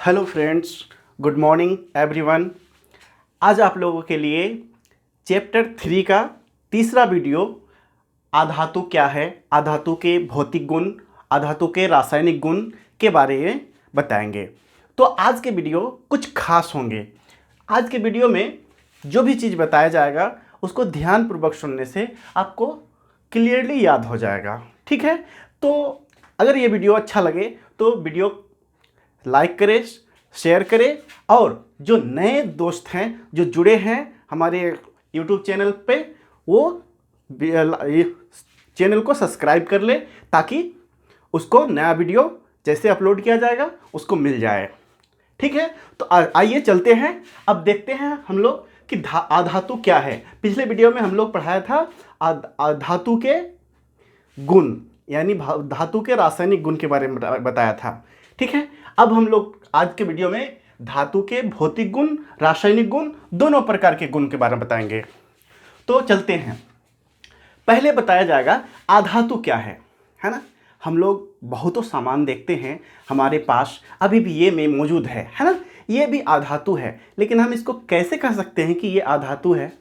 Hello friends, good morning everyone. आज आप लोगों के लिए चैप्टर 3 का तीसरा वीडियो आधातु क्या है, आधातु के भौतिक गुण, आधातु के रासायनिक गुण के बारे में बताएंगे। तो आज के वीडियो कुछ खास होंगे। आज के वीडियो में जो भी चीज़ बताया जाएगा उसको ध्यानपूर्वक सुनने से आपको क्लियरली याद हो जाएगा। ठीक है, तो अगर ये वीडियो अच्छा लगे तो वीडियो लाइक करें, शेयर करें, और जो नए दोस्त हैं जो जुड़े हैं हमारे YouTube चैनल पे, वो चैनल को सब्सक्राइब कर ले ताकि उसको नया वीडियो जैसे अपलोड किया जाएगा उसको मिल जाए। ठीक है, तो आइए चलते हैं। अब देखते हैं हम लोग कि आधातु क्या है। पिछले वीडियो में हम लोग पढ़ाया था धातु के गुण, यानी धातु के रासायनिक गुण के बारे में बताया था। ठीक है, अब हम लोग आज के वीडियो में धातु के भौतिक गुण, रासायनिक गुण, दोनों प्रकार के गुण के बारे में बताएंगे। तो चलते हैं। पहले बताया जाएगा आधातु क्या है ना। हम लोग बहुतों सामान देखते हैं हमारे पास, अभी भी ये में मौजूद है ना। ये भी आधातु है, लेकिन हम इसको कैसे कह सकते हैं कि ये आधातु है?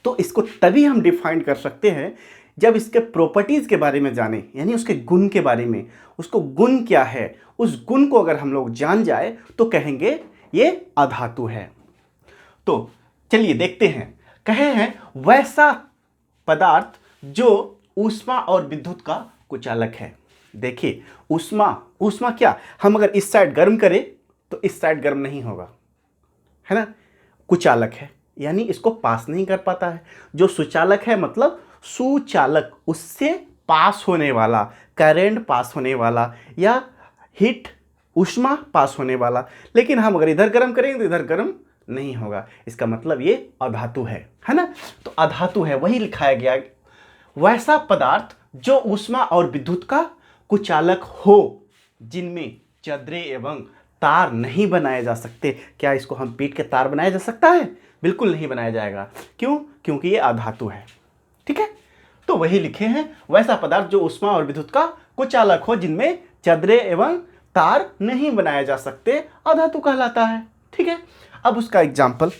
तो इसको तभी हम डिफाइन कर सकते हैं जब इसके प्रॉपर्टीज़ के बारे में जाने, यानी उसके गुण के बारे में। उसको गुण क्या है, उस गुण को अगर हम लोग जान जाए तो कहेंगे ये अधातु है। तो चलिए देखते हैं। कहे हैं वैसा पदार्थ जो ऊष्मा और विद्युत का कुचालक है। देखिए ऊष्मा क्या, हम अगर इस साइड गर्म करें तो इस साइड गर्म नहीं होगा, है ना। कुचालक है यानी इसको पास नहीं कर पाता है। जो सुचालक है मतलब सुचालक, उससे पास होने वाला, करंट पास होने वाला या हीट ऊष्मा पास होने वाला। लेकिन हम अगर इधर गर्म करेंगे तो इधर गर्म नहीं होगा। इसका मतलब ये अधातु है ना। तो अधातु है, वही लिखाया गया वैसा पदार्थ जो ऊष्मा और विद्युत का कुचालक हो, जिनमें चदरे एवं तार नहीं बनाए जा सकते। क्या इसको हम पीट के तार बनाया जा सकता है? बिल्कुल नहीं बनाया जाएगा। क्यों? क्योंकि ये अधातु है। ठीक है, तो वही लिखे हैं वैसा पदार्थ जो ऊष्मा और विद्युत का कुचालक हो, जिनमें चदरे एवं तार नहीं बनाए जा सकते, अधातु कहलाता है। ठीक है, अब उसका एग्जाम्पल,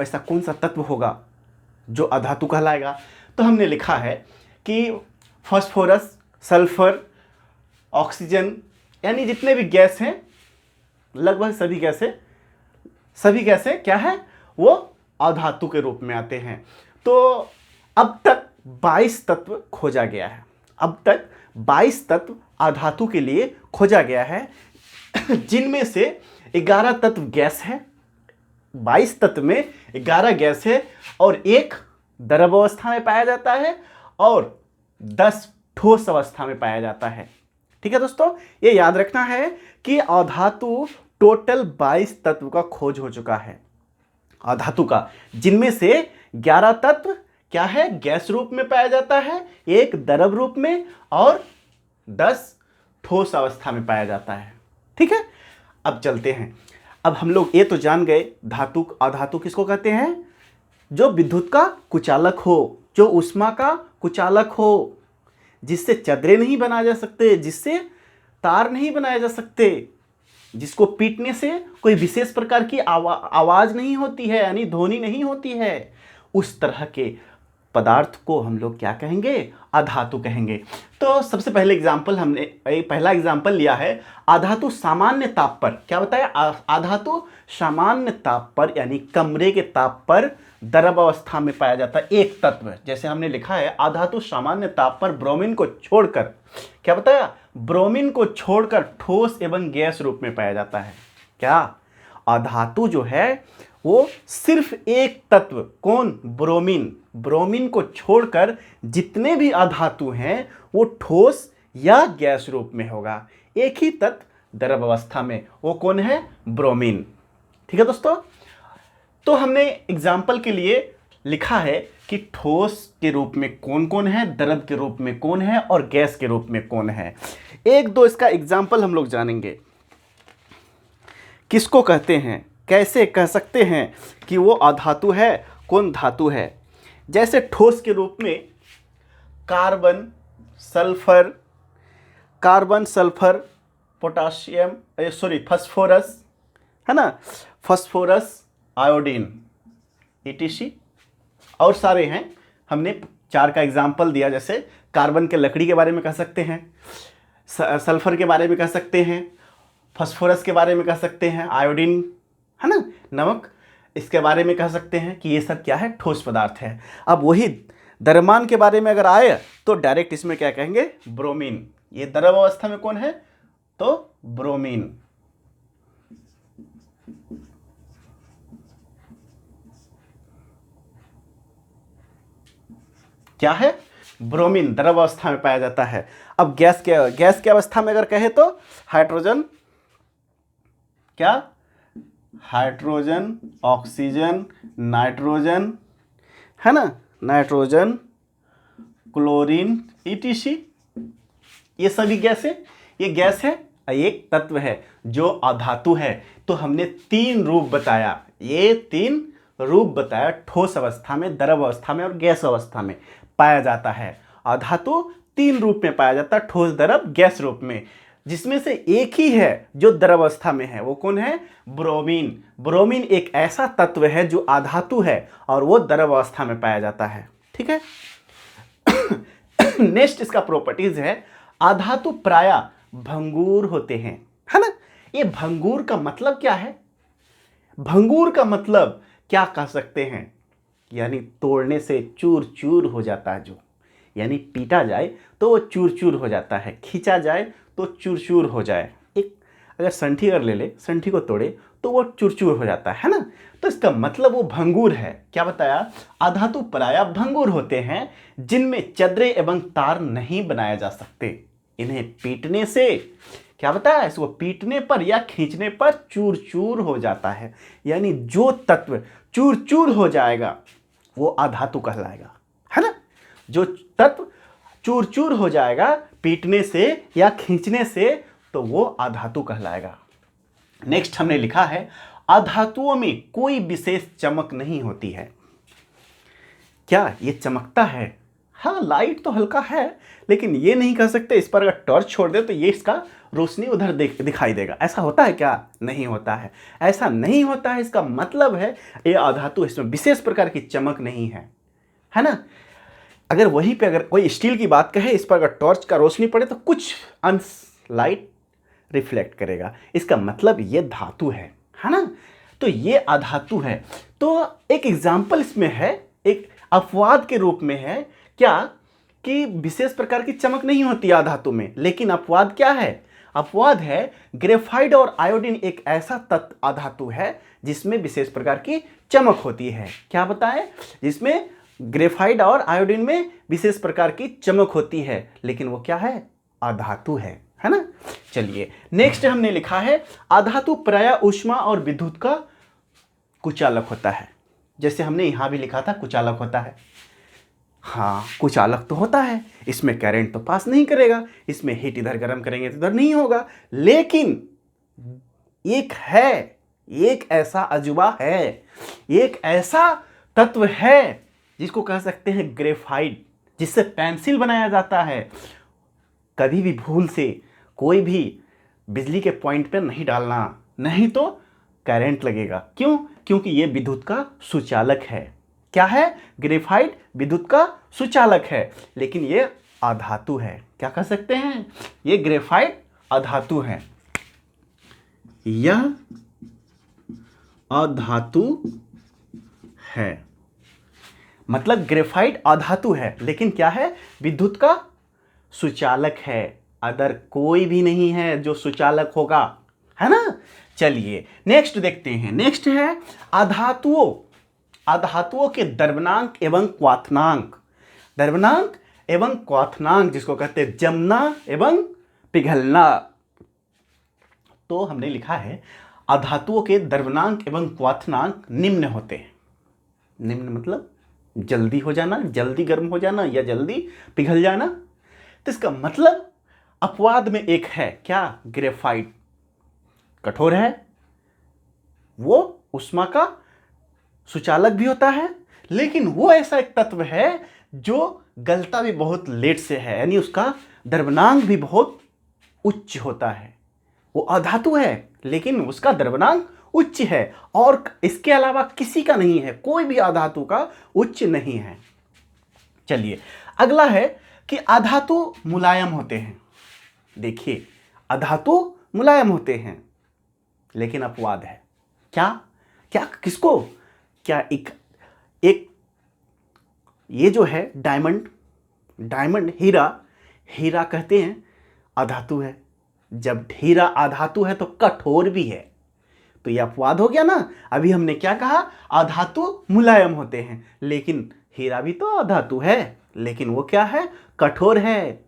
ऐसा कौन सा तत्व होगा जो अधातु कहलाएगा? तो हमने लिखा है कि फास्फोरस, सल्फर, ऑक्सीजन, यानी जितने भी गैस हैं, लगभग सभी गैसें क्या है, वो अधातु के रूप में आते हैं। तो अब तक 22 तत्व खोजा गया है। अब तक 22 तत्व अधातु के लिए खोजा गया है, जिनमें से 11 तत्व गैस है। 22 तत्व में 11 गैस है और एक द्रव अवस्था में पाया जाता है और 10 ठोस अवस्था में पाया जाता है। ठीक है दोस्तों, ये याद रखना है कि अधातु टोटल 22 तत्व का खोज हो चुका है अधातु का, जिनमें से 11 तत्व क्या है, गैस रूप में पाया जाता है, एक द्रव रूप में और 10 ठोस अवस्था में पाया जाता है। ठीक है, अब चलते हैं। अब हम लोग ये तो जान गए धातु अधातु किसको कहते हैं? जो विद्युत का कुचालक हो, जो ऊष्मा का कुचालक हो, जिससे चदरे नहीं बनाए जा सकते, जिससे तार नहीं बनाए जा सकते, जिसको पीटने से कोई विशेष प्रकार की आवाज नहीं होती है, यानी ध्वनि नहीं होती है, उस तरह के पदार्थ को हम लोग क्या कहेंगे? अधातु कहेंगे। तो सबसे पहले एग्जाम्पल हमने पहला एग्जाम्पल लिया है अधातु सामान्य ताप पर। क्या बताया? अधातु सामान्य ताप पर, यानी कमरे के ताप पर द्रव अवस्था में पाया जाता है एक तत्व। जैसे हमने लिखा है अधातु सामान्य ताप पर ब्रोमीन को छोड़कर, क्या बताया? ब्रोमीन को छोड़कर ठोस एवं गैस रूप में पाया जाता है। क्या? अधातु जो है वो सिर्फ एक तत्व, कौन? ब्रोमीन। ब्रोमीन को छोड़कर जितने भी अधातु हैं वो ठोस या गैस रूप में होगा। एक ही तत्व द्रव अवस्था में, वो कौन है? ब्रोमीन। ठीक है दोस्तों, तो हमने एग्जाम्पल के लिए लिखा है कि ठोस के रूप में कौन कौन है, द्रव के रूप में कौन है और गैस के रूप में कौन है। एक दो इसका एग्जाम्पल हम लोग जानेंगे। किसको कहते हैं, कैसे कह सकते हैं कि वो अधातु है, कौन धातु है? जैसे ठोस के रूप में carbon, sulphur, potassium, sorry phosphorus, है ना, फॉस्फोरस, आयोडीन, ईटीसी और सारे हैं। हमने 4 का एग्जाम्पल दिया, जैसे कार्बन के लकड़ी के बारे में कह सकते हैं, सल्फर के बारे में कह सकते हैं, फॉस्फोरस के बारे में कह सकते हैं, आयोडीन, है ना, नमक, इसके बारे में कह सकते हैं कि ये सब क्या है, ठोस पदार्थ है। अब वही द्रव्यमान के बारे में अगर आए तो डायरेक्ट इसमें क्या कहेंगे, ब्रोमीन। ये द्रव अवस्था में कौन है, तो ब्रोमीन। क्या है, ब्रोमीन द्रव अवस्था में पाया जाता है। अब गैस के अवस्था में अगर कहे तो हाइड्रोजन, क्या, हाइड्रोजन, ऑक्सीजन, नाइट्रोजन, है ना, नाइट्रोजन, क्लोरीन, ईटीसी, ये सभी गैस है। ये गैस है, एक तत्व है जो अधातु है। तो हमने 3 रूप बताया, ये 3 रूप बताया, ठोस अवस्था में, द्रव अवस्था में और गैस अवस्था में पाया जाता है। अधातु 3 रूप में पाया जाता है, ठोस, द्रव, गैस रूप में, जिसमें से एक ही है जो द्रव अवस्था में है, वो कौन है, ब्रोमीन। ब्रोमीन एक ऐसा तत्व है जो अधातु है और वो द्रव अवस्था में पाया जाता है। ठीक है। नेक्स्ट इसका प्रॉपर्टीज है, अधातु प्रायः भंगुर होते हैं, है ना। ये भंगुर का मतलब क्या है, भंगुर का मतलब क्या कह सकते हैं, यानी तोड़ने से चूर चूर हो जाता है, जो यानी पीटा जाए तो वो चूर चूर हो जाता है, खींचा जाए तो चूर चूर हो जाए। एक अगर संठी अगर ले ले, संठी को तोड़े तो वो चूर चूर हो जाता है ना। तो इसका मतलब वो भंगुर है। क्या बताया, अधातु प्रायः भंगुर होते हैं जिनमें चदरे एवं तार नहीं बनाए जा सकते। इन्हें पीटने से, क्या बताया, इसको पीटने पर या खींचने पर चूर चूर हो जाता है। यानी जो तत्व चूर चूर हो जाएगा वो अधातु कहलाएगा, है ना। जो तत्व चूर चूर हो जाएगा पीटने से या खींचने से, तो वो अधातु कहलाएगा। नेक्स्ट हमने लिखा है, अधातुओं में कोई विशेष चमक नहीं होती है। क्या ये चमकता है, हाँ, लाइट तो हल्का है, लेकिन ये नहीं कह सकते इस पर अगर टॉर्च छोड़ दे तो ये इसका रोशनी उधर दिखाई देगा। ऐसा होता है क्या, नहीं होता है, ऐसा नहीं होता है। इसका मतलब है ये अधातु, इसमें विशेष प्रकार की चमक नहीं है ना। अगर वहीं पे अगर कोई स्टील की बात कहे, इस पर अगर टॉर्च का रोशनी पड़े तो कुछ अंश लाइट रिफ्लेक्ट करेगा, इसका मतलब ये धातु है ना। तो ये अधातु है। तो एक एग्जाम्पल इसमें है, एक अपवाद के रूप में है, क्या कि विशेष प्रकार की चमक नहीं होती अधातु में, लेकिन अपवाद क्या है, अपवाद है ग्रेफाइट और आयोडीन एक ऐसा तत्व अधातु है जिसमें विशेष प्रकार की चमक होती है। क्या बताएं, जिसमें ग्रेफाइट और आयोडीन में विशेष प्रकार की चमक होती है, लेकिन वो क्या है, अधातु है ना। चलिए नेक्स्ट हमने लिखा है, अधातु प्रायः ऊष्मा और विद्युत का कुचालक होता है। जैसे हमने यहां भी लिखा था कुचालक होता है, हाँ, कुचालक तो होता है, इसमें करंट तो पास नहीं करेगा, इसमें हीट इधर गर्म करेंगे तो इधर नहीं होगा। लेकिन एक है, एक ऐसा अजूबा है, एक ऐसा तत्व है जिसको कह सकते हैं ग्रेफाइट, जिससे पेंसिल बनाया जाता है। कभी भी भूल से कोई भी बिजली के पॉइंट पे नहीं डालना, नहीं तो करंट लगेगा। क्यों, क्योंकि ये विद्युत का सुचालक है। क्या है, ग्रेफाइट विद्युत का सुचालक है, लेकिन ये अधातु है। क्या कह सकते हैं, ये ग्रेफाइट अधातु है, यह अधातु है। मतलब ग्रेफाइट अधातु है, लेकिन क्या है, विद्युत का सुचालक है। अदर कोई भी नहीं है जो सुचालक होगा, है ना। चलिए नेक्स्ट देखते हैं। नेक्स्ट है अधातुओं, अधातुओं के द्रव्यनांक एवं क्वाथनांक। द्रव्यनांक एवं क्वाथनांक जिसको कहते हैं जमना एवं पिघलना। तो हमने लिखा है, अधातुओं के द्रव्यनांक एवं क्वाथनांक निम्न होते हैं। निम्न मतलब जल्दी हो जाना, जल्दी गर्म हो जाना या जल्दी पिघल जाना। तो इसका मतलब अपवाद में एक है, क्या, ग्रेफाइट कठोर है, वो ऊष्मा का सुचालक भी होता है, लेकिन वो ऐसा एक तत्व है जो गलता भी बहुत लेट से है, यानी उसका द्रव्यनांक भी बहुत उच्च होता है। वो अधातु है लेकिन उसका द्रव्यमान उच्च है, और इसके अलावा किसी का नहीं है, कोई भी अधातु का उच्च नहीं है। चलिए अगला है कि अधातु मुलायम होते हैं। देखिए अधातु मुलायम होते हैं लेकिन अपवाद है। क्या क्या किसको? क्या एक ये जो है डायमंड हीरा कहते हैं अधातु है। जब हीरा अधातु है तो कठोर भी है, तो यह अपवाद हो गया ना। अभी हमने क्या कहा? अधातु मुलायम होते हैं, लेकिन हीरा भी तो अधातु है लेकिन वो क्या है? कठोर है।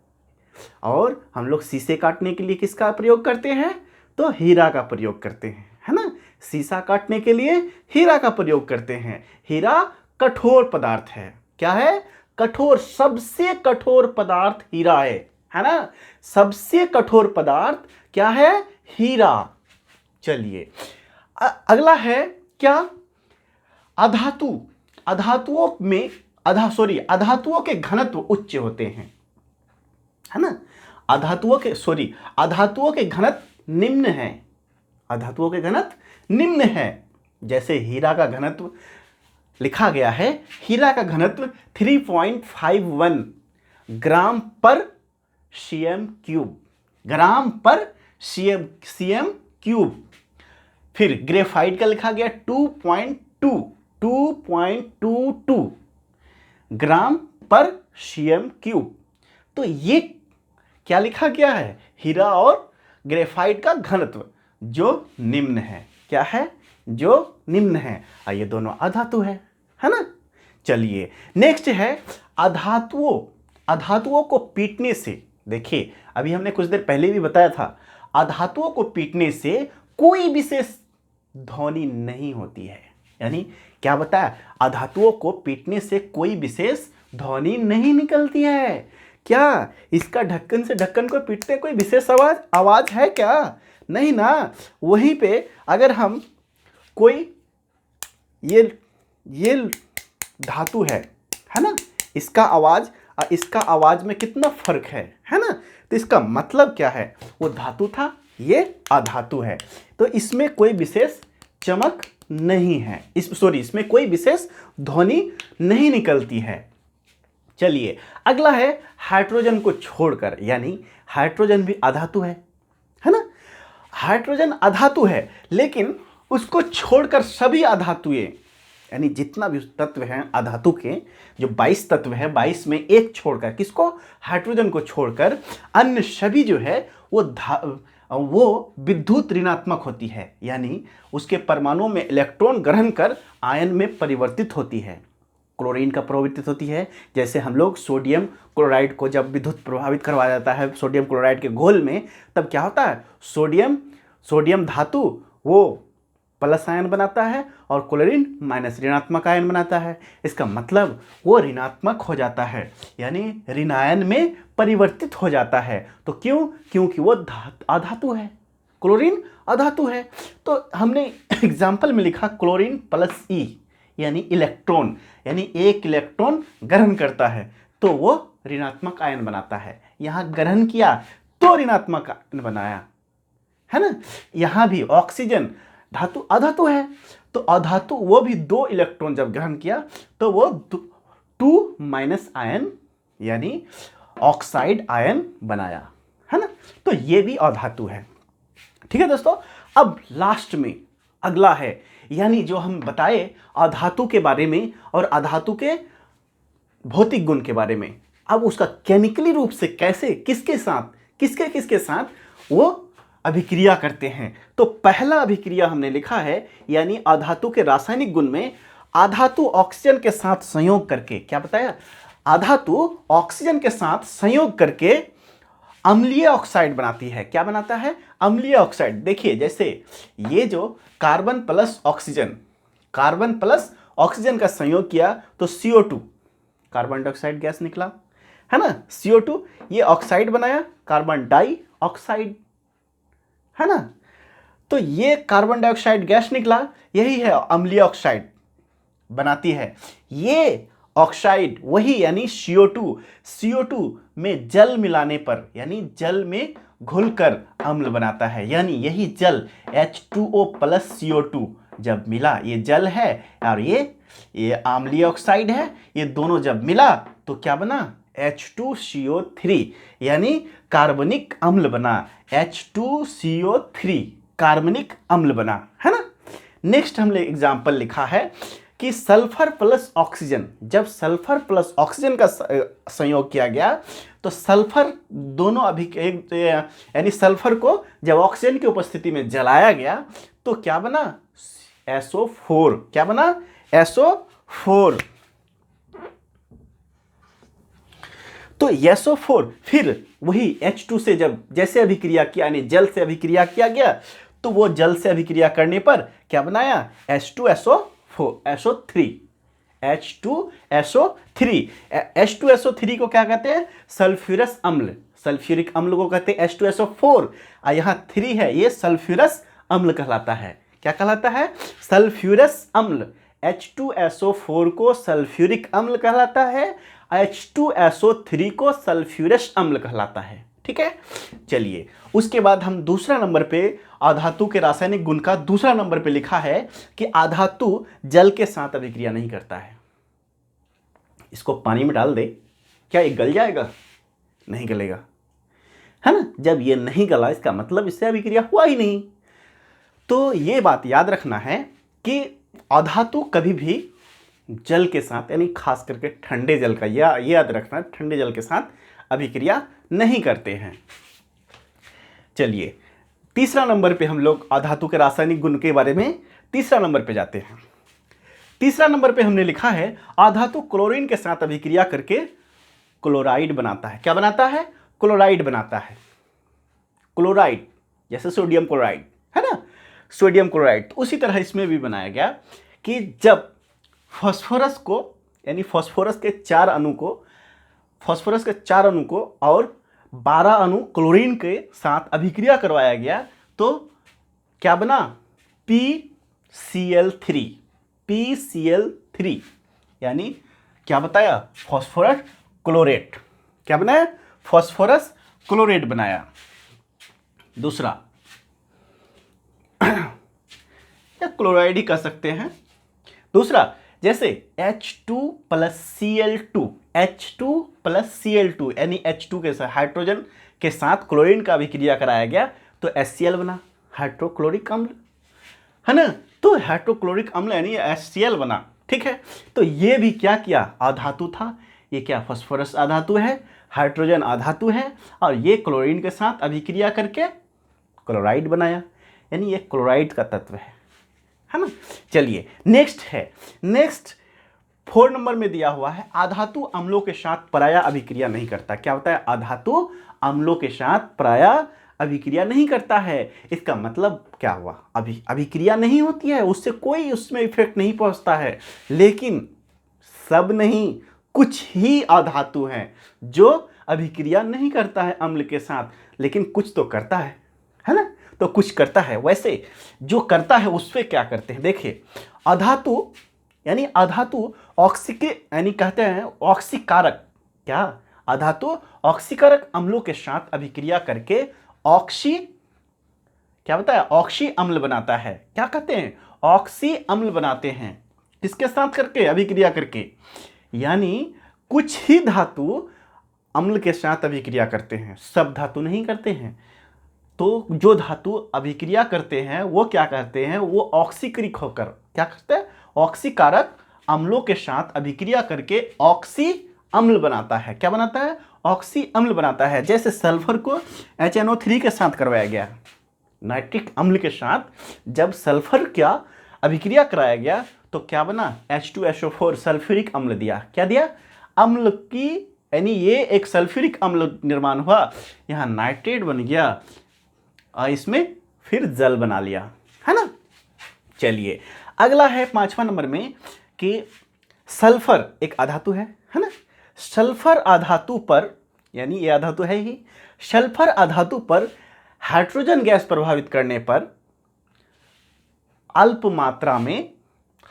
और हम लोग शीशे काटने के लिए किसका प्रयोग करते हैं? तो हीरा का प्रयोग करते हैं, है ना। शीशा काटने के लिए हीरा का प्रयोग करते हैं। हीरा कठोर पदार्थ है। क्या है? कठोर। सबसे कठोर पदार्थ हीरा है ना। सबसे कठोर पदार्थ क्या है? हीरा। चलिए अगला है क्या? अधातुओं के घनत्व उच्च होते हैं, है ना। अधातुओं के घनत्व निम्न है। अधातुओं के घनत्व निम्न है। जैसे हीरा का घनत्व लिखा गया है, हीरा का घनत्व 3.51 ग्राम पर सीएम क्यूब, ग्राम पर सीएम क्यूब। फिर ग्रेफाइट का लिखा गया 2.22 ग्राम पर सीएम क्यूब। तो ये क्या लिखा गया है? हीरा और ग्रेफाइट का घनत्व जो निम्न है। क्या है? जो निम्न है। ये दोनों अधातु है ना। चलिए नेक्स्ट है अधातुओं को पीटने से। देखिए अभी हमने कुछ देर पहले भी बताया था, अधातुओं को पीटने से कोई विशेष ध्वनि नहीं होती है। यानी क्या बताया? अधातुओं को पीटने से कोई विशेष ध्वनि नहीं निकलती है। क्या इसका ढक्कन से ढक्कन को पीटते कोई विशेष आवाज है क्या? नहीं ना। वहीं पे अगर हम कोई ये धातु है ना, इसका आवाज में कितना फर्क है ना। तो इसका मतलब क्या है? वो धातु था, ये अधातु है, तो इसमें कोई विशेष चमक नहीं है। इसमें कोई विशेष ध्वनि नहीं निकलती है। चलिए अगला है हाइड्रोजन को छोड़कर, यानी हाइड्रोजन भी अधातु है ना। हाइड्रोजन अधातु है लेकिन उसको छोड़कर सभी अधातुएं, यानी जितना भी तत्व हैं अधातु के, जो 22 तत्व है, 22 में एक छोड़कर, किसको? हाइड्रोजन को छोड़कर अन्य सभी जो है वो विद्युत ऋणात्मक होती है। यानी उसके परमाणुओं में इलेक्ट्रॉन ग्रहण कर आयन में परिवर्तित होती है। क्लोरीन का प्रवर्तित होती है। जैसे हम लोग सोडियम क्लोराइड को जब विद्युत प्रभावित करवाया जाता है सोडियम क्लोराइड के घोल में, तब क्या होता है? सोडियम धातु वो प्लस आयन बनाता है और क्लोरीन माइनस ऋणात्मक आयन बनाता है। इसका मतलब वो ऋणात्मक हो जाता है, यानी ऋणायन में परिवर्तित हो जाता है। तो क्यों? क्योंकि वो अधातु है, क्लोरीन अधातु है। तो हमने एग्जाम्पल में लिखा क्लोरीन प्लस ई, यानी इलेक्ट्रॉन, यानी एक इलेक्ट्रॉन ग्रहण करता है तो वो ऋणात्मक आयन बनाता है। यहाँ ग्रहण किया तो ऋणात्मक आयन बनाया, है ना। यहाँ भी ऑक्सीजन धातु अधातु है, तो अधातु वो भी 2 इलेक्ट्रॉन जब ग्रहण किया तो वो 2- आयन, यानी ऑक्साइड आयन बनाया, है ना। तो ये भी अधातु है। ठीक है दोस्तों। अब लास्ट में अगला है, यानी जो हम बताए अधातु के बारे में और अधातु के भौतिक गुण के बारे में, अब उसका केमिकली रूप से कैसे, किसके साथ वो अभिक्रिया करते हैं। तो पहला अभिक्रिया हमने लिखा है, यानी अधातु के रासायनिक गुण में अधातु ऑक्सीजन के साथ संयोग करके, क्या बताया? अधातु ऑक्सीजन के साथ संयोग करके अम्लीय ऑक्साइड बनाती है। क्या बनाता है? अम्लीय ऑक्साइड। देखिए जैसे ये जो कार्बन प्लस ऑक्सीजन का संयोग किया तो CO2 कार्बन डाइऑक्साइड गैस निकला, है ना। CO2 ये ऑक्साइड बनाया, कार्बन डाइऑक्साइड, है ना। तो ये कार्बन डाइऑक्साइड गैस निकला, यही है अम्लीय ऑक्साइड बनाती है। ये ऑक्साइड वही, यानी CO2 में जल मिलाने पर, यानी जल में घुलकर अम्ल बनाता है। यानी यही जल H2O प्लस CO2 जब मिला, ये जल है और ये अम्लीय ऑक्साइड है, ये दोनों जब मिला तो क्या बना? H2CO3 यानी कार्बनिक अम्ल बना। H2CO3 कार्बनिक अम्ल बना, है ना। नेक्स्ट हमने एग्जाम्पल लिखा है कि सल्फर प्लस ऑक्सीजन, जब सल्फर प्लस ऑक्सीजन का संयोग किया गया तो सल्फर दोनों यानी सल्फर को जब ऑक्सीजन की उपस्थिति में जलाया गया तो क्या बना? SO4। क्या बना? SO4। तो SO4 फिर वही H2 से जब जैसे अभिक्रिया किया, यानी जल से अभिक्रिया किया गया, तो वो जल से अभिक्रिया करने पर क्या बनाया? H2SO3। H2SO3 को क्या कहते हैं? सल्फ्यूरस अम्ल। सल्फ्यूरिक अम्ल को कहते हैं H2SO4। यहाँ 3 है, ये सल्फ्यूरस अम्ल कहलाता है। क्या कहलाता है? सल्फ्यूरस अम्ल। H2SO4 को सल्फ्यूरिक अम्ल कहलाता है, H2SO3 को सल्फ्यूरस अम्ल कहलाता है। ठीक है, चलिए उसके बाद हम दूसरा नंबर पे आधातु के रासायनिक गुण का दूसरा नंबर पे लिखा है कि आधातु जल के साथ अभिक्रिया नहीं करता है। इसको पानी में डाल दे, क्या ये गल जाएगा? नहीं गलेगा, है ना। जब ये नहीं गला इसका मतलब इससे अभिक्रिया हुआ ही नहीं। तो ये बात याद रखना है कि आधातु कभी भी जल के साथ, यानी खास करके ठंडे जल का, या ये याद रखना, ठंडे जल के साथ अभिक्रिया नहीं करते हैं। चलिए तीसरा नंबर पे हम लोग आधातु के रासायनिक गुण के बारे में तीसरा नंबर पे जाते हैं। तीसरा नंबर पे हमने लिखा है आधातु क्लोरीन के साथ अभिक्रिया करके क्लोराइड बनाता है। क्या बनाता है? क्लोराइड बनाता है। क्लोराइड जैसे सोडियम क्लोराइड, है ना, सोडियम क्लोराइड। तो उसी तरह इसमें भी बनाया गया कि जब फास्फोरस को, यानी फास्फोरस के 4 अणु को और 12 अणु क्लोरीन के साथ अभिक्रिया करवाया गया तो क्या बना? PCl3 यानी क्या बताया? Phosphorus chlorate. क्या बनाया? फास्फोरस क्लोरेट बनाया। दूसरा या क्लोराइड ही कह सकते हैं। दूसरा जैसे H2 प्लस Cl2 यानी H2 के साथ हाइड्रोजन के साथ क्लोरीन का अभिक्रिया कराया गया तो HCl बना, हाइड्रोक्लोरिक अम्ल, है ना। तो हाइड्रोक्लोरिक अम्ल यानी HCl बना। ठीक है, तो ये भी क्या किया? आधातु था। ये क्या? फास्फोरस आधातु है, हाइड्रोजन आधातु है, और ये क्लोरीन के साथ अभिक्रिया करके क्लोराइड बनाया, यानी ये क्लोराइड का तत्व है ना। चलिए नेक्स्ट 4 नंबर में दिया हुआ है आधातु अम्लों के साथ पराया अभिक्रिया नहीं करता। क्या होता है? आधातु अम्लों के साथ पराया अभिक्रिया नहीं करता है। इसका मतलब क्या हुआ? अभिक्रिया नहीं होती है, उससे कोई उसमें इफेक्ट नहीं पहुंचता है। लेकिन सब नहीं, कुछ ही आधातु हैं जो अभिक्रिया नहीं करता है अम्ल के साथ, लेकिन कुछ तो करता है ना। तो कुछ करता है। वैसे जो करता है उस पे क्या करते हैं? देखिए आधातु यानी कहते हैं ऑक्सीकारक। क्या? आधातु ऑक्सीकारक अम्लों के साथ अभिक्रिया करके क्या बताया? ऑक्सी अम्ल बनाता है। क्या कहते हैं? ऑक्सी अम्ल बनाते हैं। किसके साथ करके? अभिक्रिया करके। यानी कुछ ही धातु अम्ल के साथ अभिक्रिया करते हैं, सब धातु नहीं करते हैं। तो जो धातु अभिक्रिया करते हैं वो क्या करते हैं? वो ऑक्सीकृत होकर क्या करते हैं? ऑक्सीकारक अम्लों के साथ अभिक्रिया करके ऑक्सी अम्ल बनाता है। क्या बनाता है? ऑक्सी अम्ल बनाता है। जैसे सल्फर को HNO3 के साथ करवाया गया, नाइट्रिक अम्ल के साथ जब सल्फर क्या अभिक्रिया कराया गया तो क्या बना? H2SO4 सल्फ्यूरिक अम्ल दिया। क्या दिया? अम्ल की, यानी ये एक सल्फ्यूरिक अम्ल निर्माण हुआ, यहाँ नाइट्रेट बन गया और इसमें फिर जल बना लिया, है ना। चलिए अगला है 5वां नंबर में कि सल्फर एक आधातु है ना। सल्फर आधातु पर, यानी ये आधातु है ही, सल्फर आधातु पर हाइड्रोजन गैस प्रभावित करने पर अल्प मात्रा में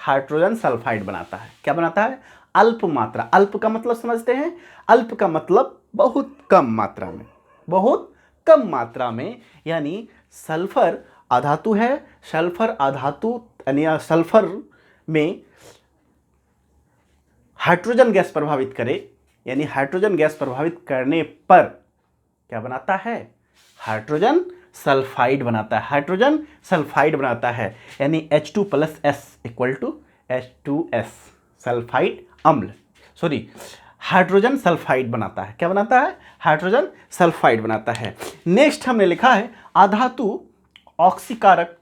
हाइड्रोजन सल्फाइड बनाता है। क्या बनाता है? अल्प मात्रा। अल्प का मतलब समझते हैं? अल्प का मतलब बहुत कम मात्रा में, बहुत कम मात्रा में, यानी सल्फर अधातु है, सल्फर अधातु यानी सल्फर में हाइड्रोजन गैस प्रभावित करे, यानी हाइड्रोजन गैस प्रभावित करने पर क्या बनाता है, हाइड्रोजन सल्फाइड बनाता है, हाइड्रोजन सल्फाइड बनाता है, यानी H2+S equal to H2S sulphide अम्ल, सॉरी हाइड्रोजन सल्फाइड बनाता है। क्या बनाता है, हाइड्रोजन सल्फाइड बनाता है। नेक्स्ट हमने लिखा है अधातु ऑक्सीकारक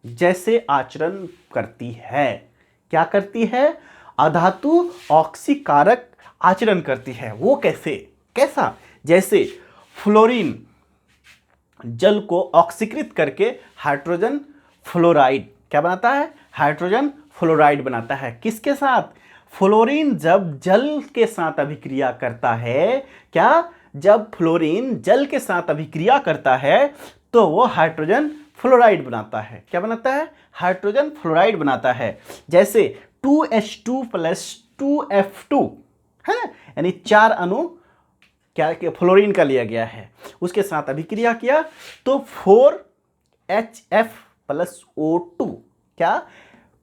जैसे आचरण करती है। क्या करती है, अधातु ऑक्सीकारक आचरण करती है। वो कैसे, कैसा, जैसे फ्लोरीन जल को ऑक्सीकृत करके हाइड्रोजन फ्लोराइड क्या बनाता है, हाइड्रोजन फ्लोराइड बनाता है। किसके साथ, फ्लोरीन जब जल के साथ अभिक्रिया करता है, क्या, जब फ्लोरीन जल के साथ अभिक्रिया करता है तो वो हाइड्रोजन फ्लोराइड बनाता है। क्या बनाता है, हाइड्रोजन फ्लोराइड बनाता है। जैसे 2H2+2F2 है ना, यानी 4 अणु क्या फ्लोरीन का लिया गया है, उसके साथ अभिक्रिया किया तो 4HF+O2, क्या,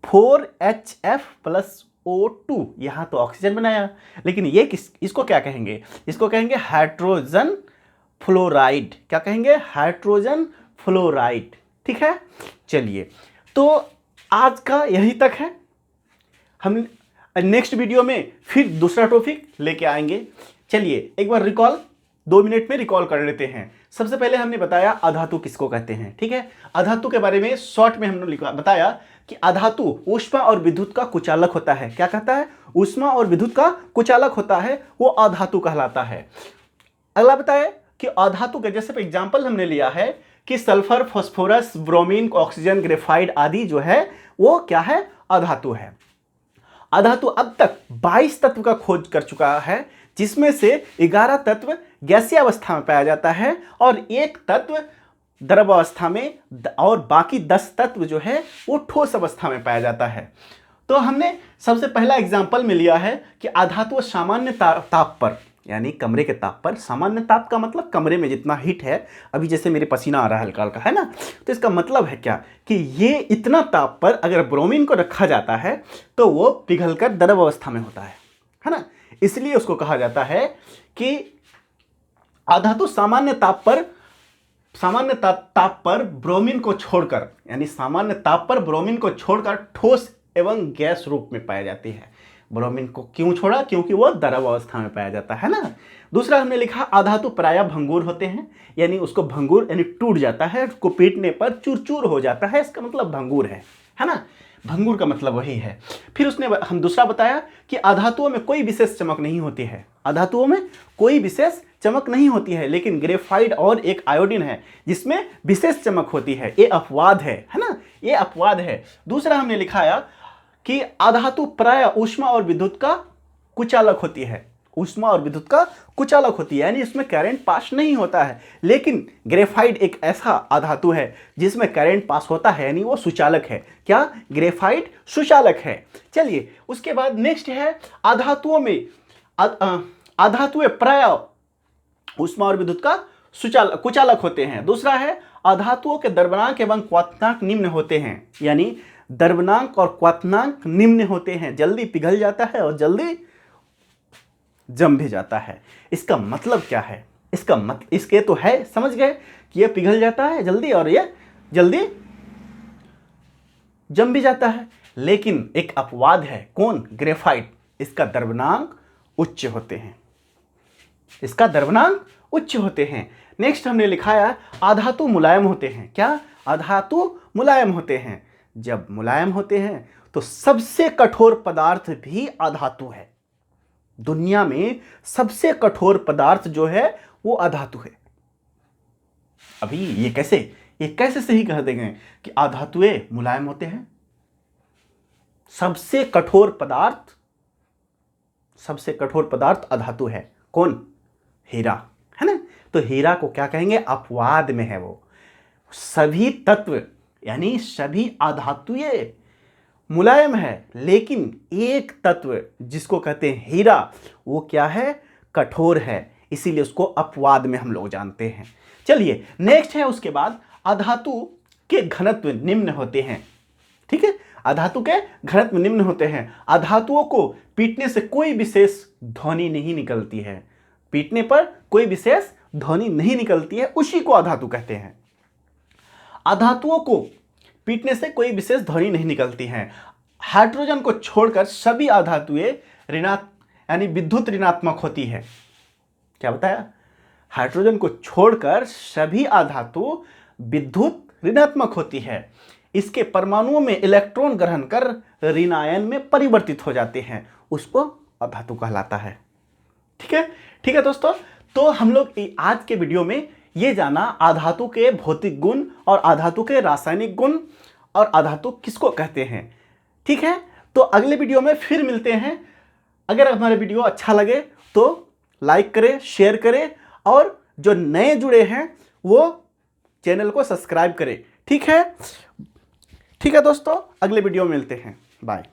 4HF+O2, यहाँ तो ऑक्सीजन बनाया, लेकिन ये इसको क्या कहेंगे, इसको कहेंगे हाइड्रोजन फ्लोराइड। क्या कहेंगे, हाइड्रोजन फ्लोराइड। ठीक है, चलिए तो आज का यही तक है। हम नेक्स्ट वीडियो में फिर दूसरा टॉपिक लेके आएंगे। चलिए एक बार रिकॉल 2 मिनट में रिकॉल कर लेते हैं। सबसे पहले हमने बताया अधातु किसको कहते हैं। ठीक है, अधातु के बारे में शॉर्ट में हमने बताया कि अधातु ऊष्मा और विद्युत का कुचालक होता है। क्या कहता है, ऊष्मा और विद्युत का कुचालक होता है, वो अधातु कहलाता है। अगला बताया कि अधातु के जैसे एग्जाम्पल हमने लिया है कि sulphur, phosphorus, bromine, oxygen, graphite आदि जो है वो क्या है, अधातु है। अधातु अब तक 22 तत्व का खोज कर चुका है, जिसमें से 11 तत्व गैसीय अवस्था में पाया जाता है और 1 तत्व द्रव अवस्था में, और बाकी 10 तत्व जो है वो ठोस अवस्था में पाया जाता है। तो हमने सबसे पहला एग्जाम्पल में लिया है कि अधातु सामान्य ताप पर, यानी कमरे के ताप पर, सामान्य ताप का मतलब कमरे में जितना हीट है, अभी जैसे मेरे पसीना आ रहा है हल्का हल्का, है ना, तो इसका मतलब है क्या कि ये इतना ताप पर अगर ब्रोमीन को रखा जाता है तो वो पिघलकर द्रव अवस्था में होता है ना, इसलिए उसको कहा जाता है कि अधातु सामान्य ताप पर ब्रोमीन को छोड़कर, यानी सामान्य ताप पर ब्रोमीन को छोड़कर ठोस एवं गैस रूप में पाई जाती है। ब्रोमीन को क्यों छोड़ा, क्योंकि वो द्रव अवस्था में पाया जाता है ना। दूसरा हमने लिखा अधातु प्रायः भंगुर होते हैं, यानी उसको भंगुर यानी टूट जाता है, उसको पीटने पर चूर चूर हो जाता है, इसका मतलब भंगुर है ना, भंगुर का मतलब वही है। फिर उसने हम दूसरा बताया कि अधातुओं में कोई विशेष चमक नहीं होती है, अधातुओं में कोई विशेष चमक नहीं होती है, लेकिन ग्रेफाइट और एक आयोडीन है जिसमें विशेष चमक होती है। ये अपवाद है ना, ये अपवाद है। दूसरा हमने लिखाया कि अधातु प्रायः ऊष्मा और विद्युत का कुचालक होती है, ऊष्मा और विद्युत का कुचालक होती है, यानी इसमें करंट पास नहीं होता है। लेकिन ग्रेफाइट एक ऐसा अधातु है जिसमें करंट पास होता है, यानी वो सुचालक है। क्या, ग्रेफाइट सुचालक है। चलिए उसके बाद नेक्स्ट है अधातुओं में अधातुएं प्रायः ऊष्मा और विद्युत का कुचालक होते हैं। दूसरा है अधातुओं के द्रव्यनांक एवं क्वथनांक निम्न होते हैं, यानी द्रव्यनांक और क्वथनांक निम्न होते हैं, जल्दी पिघल जाता है और जल्दी जम भी जाता है। इसका मतलब क्या है, इसके तो है, समझ गए कि ये पिघल जाता है जल्दी और ये जल्दी जम भी जाता है। लेकिन एक अपवाद है, कौन, ग्रेफाइट, इसका द्रव्यनांक उच्च होते हैं, इसका द्रव्यनांक उच्च होते हैं। नेक्स्ट हमने लिखाया अधातु मुलायम होते हैं। क्या, अधातु मुलायम होते हैं। जब मुलायम होते हैं तो सबसे कठोर पदार्थ भी अधातु है। दुनिया में सबसे कठोर पदार्थ जो है वो अधातु है। अभी ये कैसे सही कह देंगे कि अधातुएं मुलायम होते हैं। सबसे कठोर पदार्थ अधातु है, कौन, हीरा, है ना। तो हीरा को क्या कहेंगे, अपवाद में है वो। सभी तत्व यानी सभी अधातुएं मुलायम है, लेकिन एक तत्व जिसको कहते हैं हीरा, वो क्या है, कठोर है, इसीलिए उसको अपवाद में हम लोग जानते हैं। चलिए नेक्स्ट है, उसके बाद अधातु के घनत्व निम्न होते हैं। ठीक है, अधातु के घनत्व निम्न होते हैं। अधातुओं को पीटने से कोई विशेष ध्वनि नहीं निकलती है, पीटने पर कोई विशेष ध्वनि नहीं निकलती है, उसी को अधातु कहते हैं। अधातुओं को पीटने से कोई विशेष ध्वनि नहीं निकलती है। हाइड्रोजन को छोड़कर सभी अधातुएं यानी विद्युत ऋणात्मक होती है। क्या बताया? हाइड्रोजन को छोड़कर सभी अधातु विद्युत ऋणात्मक होती है। इसके परमाणुओं में इलेक्ट्रॉन ग्रहण कर ऋण आयन में परिवर्तित हो जाते हैं, उसको अधातु कहलाता है। ठीक है दोस्तों, तो हम लोग आज के वीडियो में ये जाना अधातु के भौतिक गुण और अधातु के रासायनिक गुण और अधातु किसको कहते हैं। ठीक है, तो अगले वीडियो में फिर मिलते हैं। अगर हमारा वीडियो अच्छा लगे तो लाइक करें, शेयर करें, और जो नए जुड़े हैं वो चैनल को सब्सक्राइब करें। ठीक है दोस्तों, अगले वीडियो में मिलते हैं। बाय।